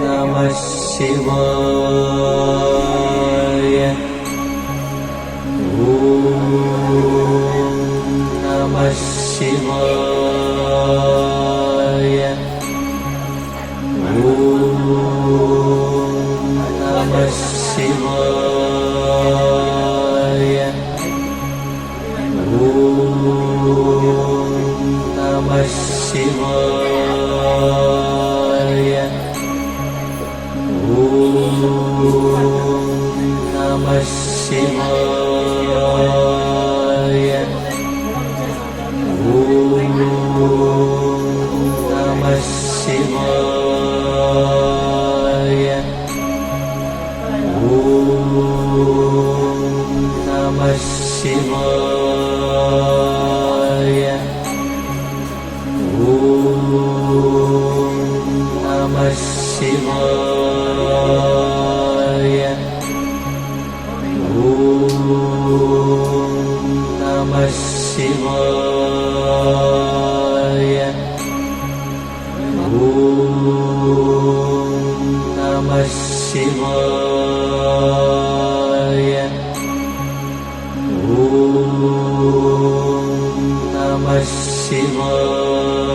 नमः शिवाय। नमः शिवाय। नमः शिवाय। नमः शिवाय। नमः शिवाय। नमः शिवाय। नमः शिवाय। नमः शिवाय। नमः शिवाय। नमः शिवाय। नमः शिवाय।